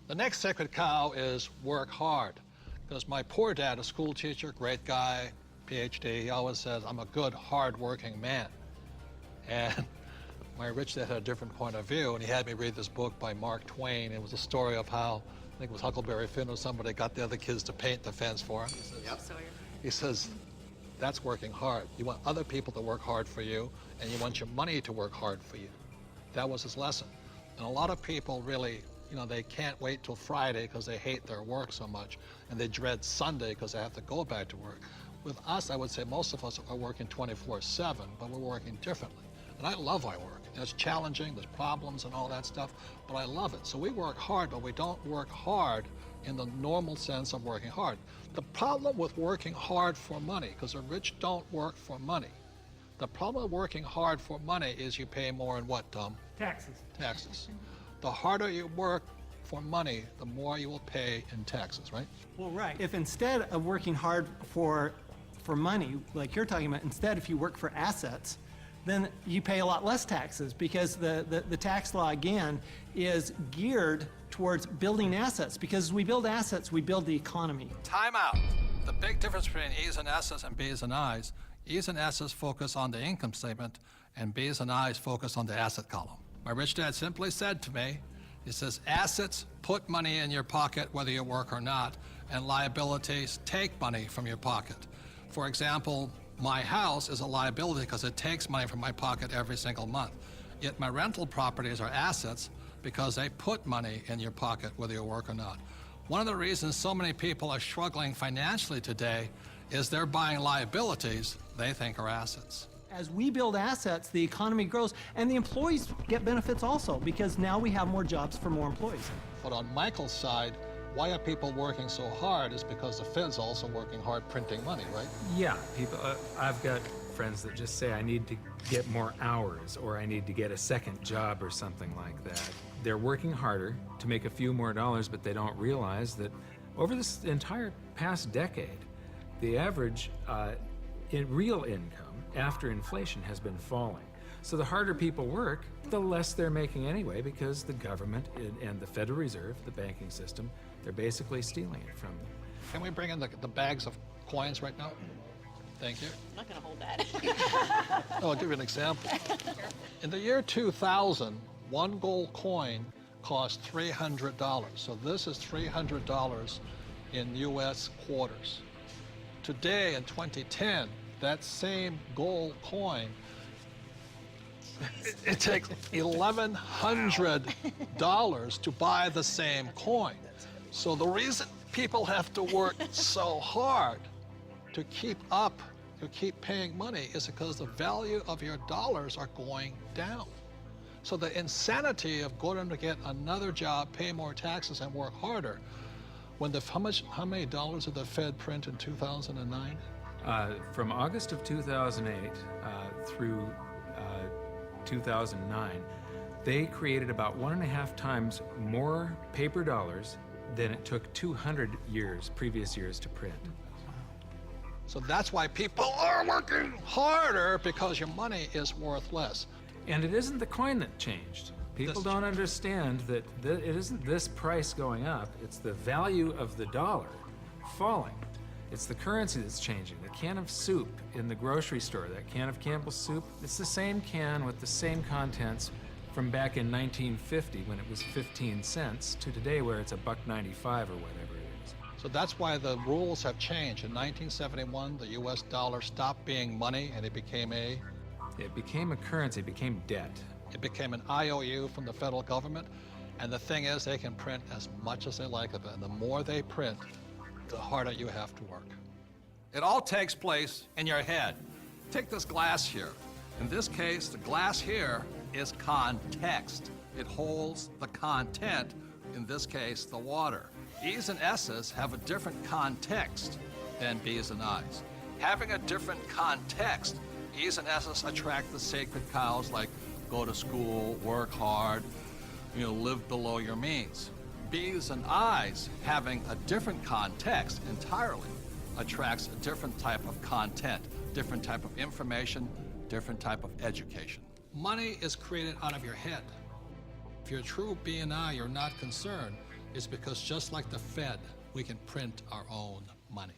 The next sacred cow is work hard. Because my poor dad, a school teacher, great guy, PhD, he always says, I'm a good, hard-working man. And my rich dad had a different point of view, and he had me read this book by Mark Twain. It was a story of how, I think it was Huckleberry Finn or somebody, got the other kids to paint the fence for him. He says, that's working hard. You want other people to work hard for you, and you want your money to work hard for you. That was his lesson. And a lot of people really, you know, they can't wait till Friday because they hate their work so much, and they dread Sunday because they have to go back to work. With us, I would say most of us are working 24/7, but we're working differently. And I love our work. It's challenging, there's problems and all that stuff, but I love it. So we work hard, but we don't work hard in the normal sense of working hard. The problem with working hard for money, because the rich don't work for money. The problem with working hard for money is you pay more in what, Tom? Taxes. Taxes. The harder you work for money, the more you will pay in taxes, right? Well, right. If instead of working hard for money, like you're talking about, instead if you work for assets, then you pay a lot less taxes because the tax law, again, is geared towards building assets. Because as we build assets, we build the economy. Time out. The big difference between E's and S's and B's and I's, E's and S's focus on the income statement, and B's and I's focus on the asset column. My rich dad simply said to me, he says, assets put money in your pocket whether you work or not, and liabilities take money from your pocket. For example, my house is a liability because it takes money from my pocket every single month. Yet my rental properties are assets because they put money in your pocket whether you work or not. One of the reasons so many people are struggling financially today is they're buying liabilities they think are assets. As we build assets, the economy grows, and the employees get benefits also, because now we have more jobs for more employees. But on Michael's side, why are people working so hard is because the Fed's also working hard printing money, right? Yeah, people. I've got friends that just say, I need to get more hours, or I need to get a second job or something like that. They're working harder to make a few more dollars, but they don't realize that over this entire past decade, the average in real income after inflation has been falling. So the harder people work, the less they're making anyway, because the government and the Federal Reserve, the banking system, they're basically stealing it from them. Can we bring in the bags of coins right now? Thank you. I'm not going to hold that. I'll give you an example. In the year 2000, one gold coin cost $300. So this is $300 in US quarters. Today, in 2010, that same gold coin, it takes $1,100 to buy the same coin. So the reason people have to work so hard to keep up, to keep paying money, is because the value of your dollars are going down. So the insanity of going to get another job, pay more taxes, and work harder, when how many dollars did the Fed print in 2009? From August of 2008 through 2009, they created about 1.5 times more paper dollars than it took 200 previous years to print. So that's why people are working harder, because your money is worth less. And it isn't the coin that changed. People don't understand that it isn't this price going up, it's the value of the dollar falling. It's the currency that's changing. The can of soup in the grocery store, that can of Campbell's soup, it's the same can with the same contents from back in 1950 when it was 15 cents to today where it's $1.95 or whatever it is. So that's why the rules have changed. In 1971, the US dollar stopped being money and it became a currency, it became debt. It became an IOU from the federal government. And the thing is, they can print as much as they like of it. And the more they print, the harder you have to work. It all takes place in your head. Take this glass here. In this case, the glass here is context. It holds the content, in this case, the water. E's and S's have a different context than B's and I's. Having a different context, E's and S's attract the sacred cows like go to school, work hard, live below your means. B's and I's, having a different context entirely, attracts a different type of content, different type of information, different type of education. Money is created out of your head. If you're a true B and I, you're not concerned is because just like the Fed, we can print our own money.